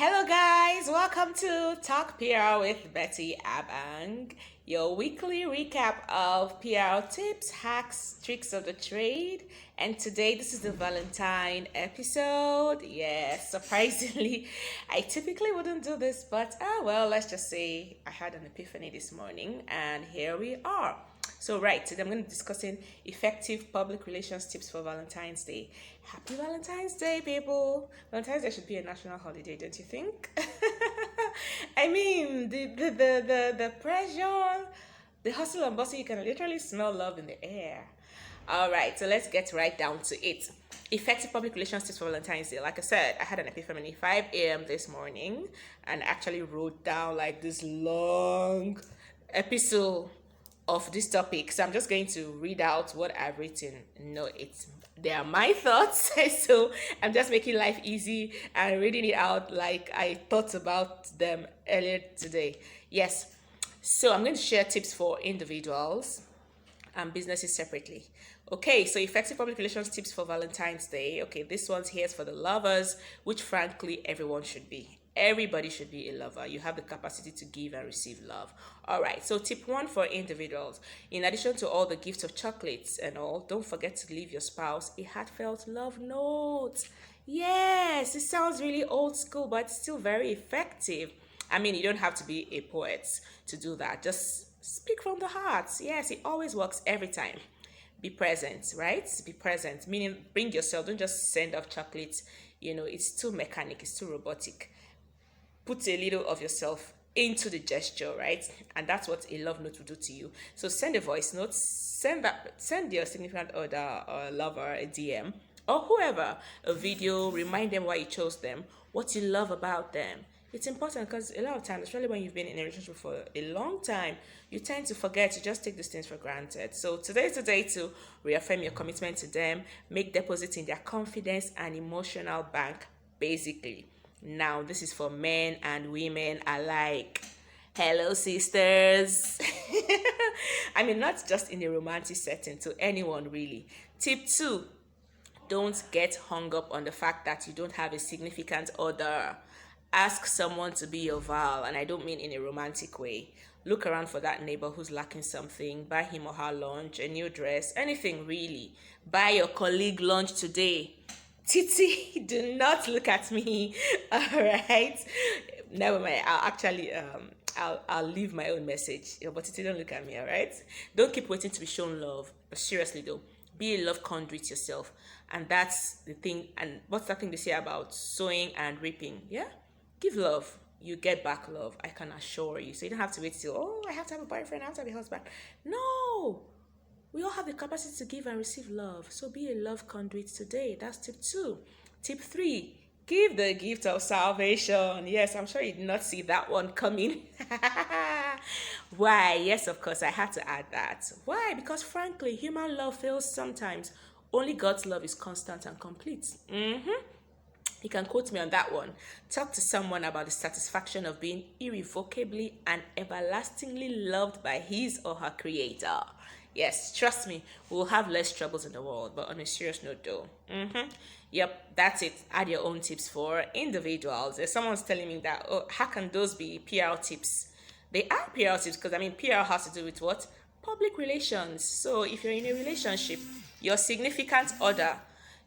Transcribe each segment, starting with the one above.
Hello, guys. Welcome to Talk PR with Betty Abang, your weekly recap of PR tips, hacks, tricks of the trade. And today, this is the Valentine episode. Yes, surprisingly, I typically wouldn't do this, but well, let's just say I had an epiphany this morning, and here we are. So, right, today I'm going to be discussing effective public relations tips for Valentine's Day. Happy Valentine's Day, people! Valentine's Day should be a national holiday, don't you think? I mean, the pressure, the hustle and bustle, you can literally smell love in the air. All right, so let's get right down to it. Effective public relations tips for Valentine's Day. Like I said, I had an epiphany 5 a.m. this morning and actually wrote down like this long episode of this topic. So I'm just going to read out what I've written. No, they are my thoughts. So I'm just making life easy and reading it out like I thought about them earlier today. Yes. So I'm going to share tips for individuals and businesses separately. Okay, so effective public relations tips for Valentine's Day. Okay, this one's here for the lovers, which frankly everyone should be. Everybody should be a lover. You have the capacity to give and receive love. All right, so tip one for individuals. In addition to all the gifts of chocolates and all, don't forget to leave your spouse a heartfelt love note. Yes, it sounds really old school, but it's still very effective. I mean, you don't have to be a poet to do that. Just speak from the heart. Yes, it always works every time. Be present, right? Be present, meaning bring yourself. Don't just send off chocolates. It's too mechanic, it's too robotic. Put a little of yourself into the gesture, right? And that's what a love note will do to you. So send a voice note, send your significant other or lover a DM or whoever a video, remind them why you chose them, what you love about them. It's important because a lot of times, especially when you've been in a relationship for a long time, you tend to forget to just take these things for granted. So today's the day to reaffirm your commitment to them, make deposits in their confidence and emotional bank, basically. Now, this is for men and women alike. Hello, sisters. I mean, not just in a romantic setting, to anyone really. Tip two, don't get hung up on the fact that you don't have a significant other. Ask someone to be your Val, and I don't mean in a romantic way. Look around for that neighbor who's lacking something. Buy him or her lunch, a new dress, anything really. Buy your colleague lunch today. Titi, do not look at me. All right. Never mind. I'll leave my own message. But Titi, don't look at me. All right. Don't keep waiting to be shown love. But seriously though, be a love conduit yourself. And that's the thing. And what's that thing they say about sowing and reaping? Yeah. Give love. You get back love. I can assure you. So you don't have to wait till, I have to have a boyfriend, I have to have a husband. No. We all have the capacity to give and receive love. So be a love conduit today. That's tip two. Tip three, give the gift of salvation. Yes, I'm sure you did not see that one coming. Why? Yes, of course, I had to add that. Why? Because frankly, human love fails sometimes. Only God's love is constant and complete. You can quote me on that one. Talk to someone about the satisfaction of being irrevocably and everlastingly loved by his or her creator. Yes, trust me, we'll have less troubles in the world, but on a serious note though. Yep, that's it. Add your own tips for individuals. If someone's telling me that, how can those be PR tips? They are PR tips because PR has to do with what? Public relations. So if you're in a relationship, your significant other,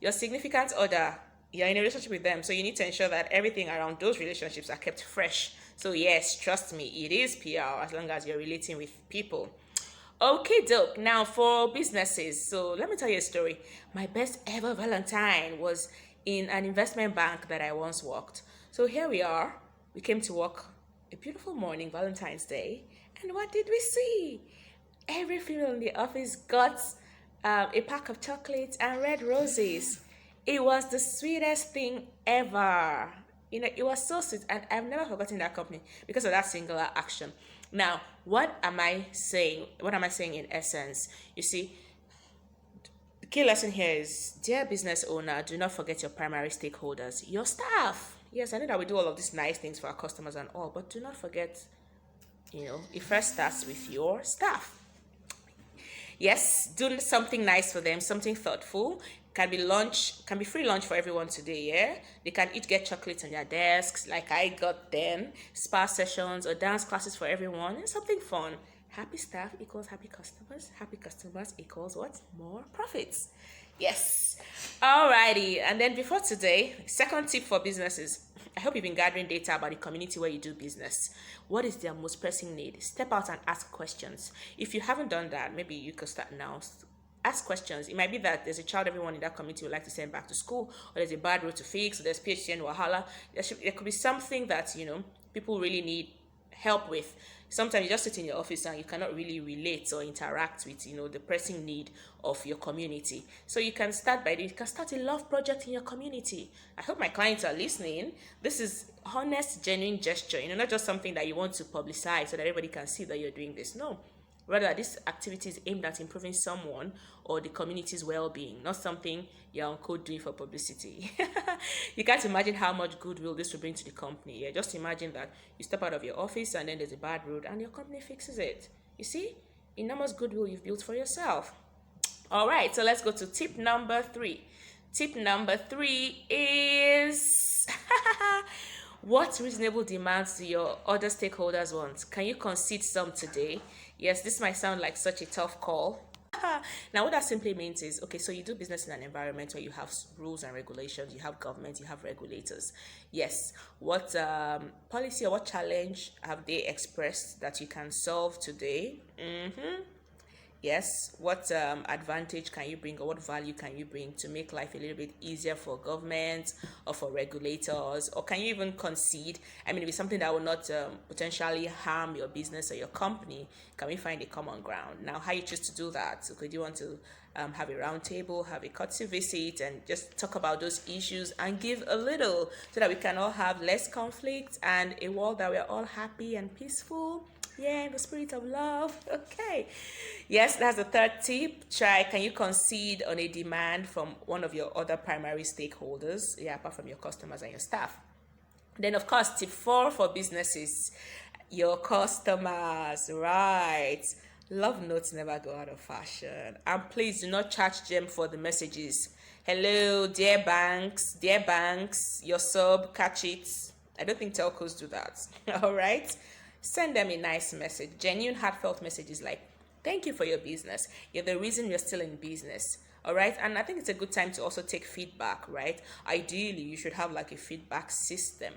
you're in a relationship with them, so you need to ensure that everything around those relationships are kept fresh. So yes, trust me, it is PR as long as you're relating with people. Okay, dope. Now for businesses. So let me tell you a story. My best ever Valentine was in an investment bank that I once worked. So here we are. We came to work a beautiful morning, Valentine's Day. And what did we see? Every female in the office got a pack of chocolates and red roses. It was the sweetest thing ever. It was so sweet, and I've never forgotten that company because of that singular action. Now, what am I saying? What am I saying in essence? You see, the key lesson here is, dear business owner, do not forget your primary stakeholders, your staff. Yes, I know that we do all of these nice things for our customers and all, but do not forget, it first starts with your staff. Yes, do something nice for them, something thoughtful. can be free lunch for everyone today. Yeah, they can each get chocolates on their desks like I got them, spa sessions or dance classes for everyone, and something fun. Happy staff equals happy customers. Happy customers equals what? More profits. Yes. Alrighty. And then before today, second tip for businesses. I hope you've been gathering data about the community where you do business. What is their most pressing need? Step out and ask questions. If you haven't done that, maybe you could start now. Ask questions. It might be that there's a child everyone in that community would like to send back to school, or there's a bad road to fix, or there's PhD and Wahala. There could be something that, people really need help with. Sometimes you just sit in your office and you cannot really relate or interact with the pressing need of your community. So you can start a love project in your community. I hope my clients are listening. This is honest, genuine gesture, not just something that you want to publicize so that everybody can see that you're doing this. No, rather, this activity is aimed at improving someone or the community's well-being, not something you're on code doing for publicity. You can't imagine how much goodwill this will bring to the company. Yeah, just imagine that you step out of your office and then there's a bad road and your company fixes it. You see, enormous goodwill you've built for yourself. All right, so let's go to tip number 3. Tip number 3 is what reasonable demands do your other stakeholders want? Can you concede some today? Yes, this might sound like such a tough call. Now, what that simply means is, okay, so you do business in an environment where you have rules and regulations, you have government, you have regulators. Yes, what policy or what challenge have they expressed that you can solve today? Yes, what advantage can you bring or what value can you bring to make life a little bit easier for government or for regulators? Or can you even concede? I mean, if it's something that will not potentially harm your business or your company, can we find a common ground? Now, how you choose to do that? So could you want to have a round table, have a courtesy visit, and just talk about those issues and give a little so that we can all have less conflict and a world that we're all happy and peaceful? Yeah, in the spirit of love. Okay. Yes, that's the third tip. Can you concede on a demand from one of your other primary stakeholders? Yeah, apart from your customers and your staff. Then, of course, tip 4 for businesses, your customers, right? Love notes never go out of fashion. And please do not charge them for the messages. Hello, dear banks, your sub, catch it. I don't think telcos do that. All right. Send them a nice message, genuine, heartfelt messages like, thank you for your business. You're the reason you're still in business. All right. And I think it's a good time to also take feedback, right? Ideally, you should have like a feedback system,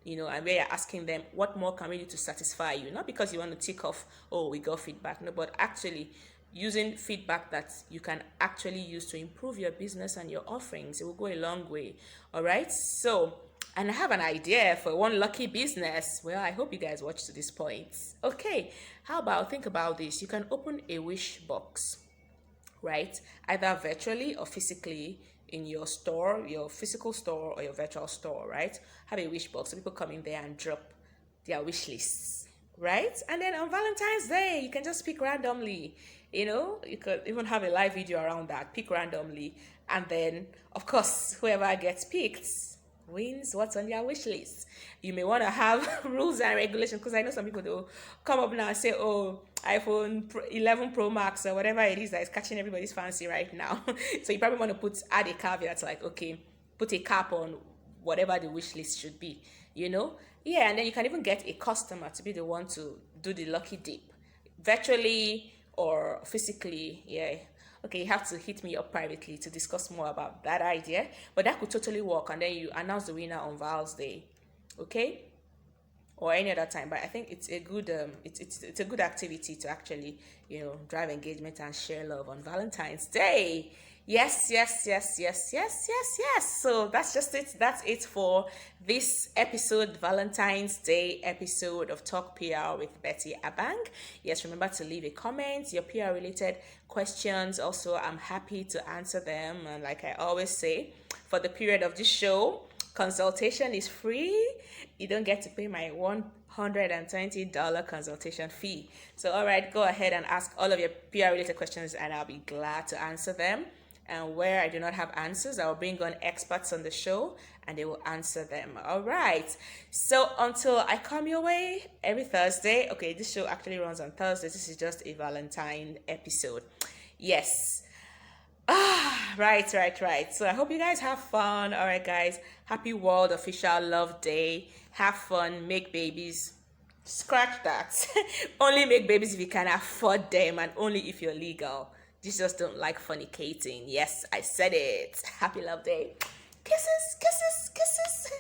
and where you're asking them, what more can we do to satisfy you? Not because you want to tick off, oh, we got feedback. No, but actually using feedback that you can actually use to improve your business and your offerings. It will go a long way. All right. So, and I have an idea for one lucky business. Well, I hope you guys watch to this point. Okay, think about this. You can open a wish box, right? Either virtually or physically in your store, your physical store or your virtual store, right? Have a wish box so people come in there and drop their wish lists, right? And then on Valentine's Day, you can just pick randomly. You could even have a live video around that, pick randomly. And then, of course, whoever gets picked wins what's on their wish list. You may want to have rules and regulations, because I know some people will come up now and say, oh, iPhone 11 Pro Max or whatever it is that is catching everybody's fancy right now. So you probably want to add a caveat like, okay, put a cap on whatever the wish list should be, Yeah, and then you can even get a customer to be the one to do the lucky dip, virtually or physically, yeah. Okay, you have to hit me up privately to discuss more about that idea, but that could totally work, and then you announce the winner on Val's Day, okay, or any other time. But I think it's a good it's a good activity to actually drive engagement and share love on Valentine's Day. Yes. So that's just it. That's it for this episode, Valentine's Day episode of Talk PR with Betty Abang. Yes, remember to leave a comment, your PR related questions. Also, I'm happy to answer them. And like I always say, for the period of this show, consultation is free. You don't get to pay my $120 consultation fee. So, all right, go ahead and ask all of your PR related questions and I'll be glad to answer them. And where I do not have answers, I will bring on experts on the show and they will answer them. All right. So until I come your way every Thursday. Okay, this show actually runs on Thursdays. This is just a Valentine episode. Yes. Right. So I hope you guys have fun. All right, guys. Happy World Official Love Day. Have fun. Make babies. Scratch that. Only make babies if you can afford them and only if you're legal. Jesus don't like fornicating. Yes, I said it. Happy Love Day. Kisses, kisses, kisses.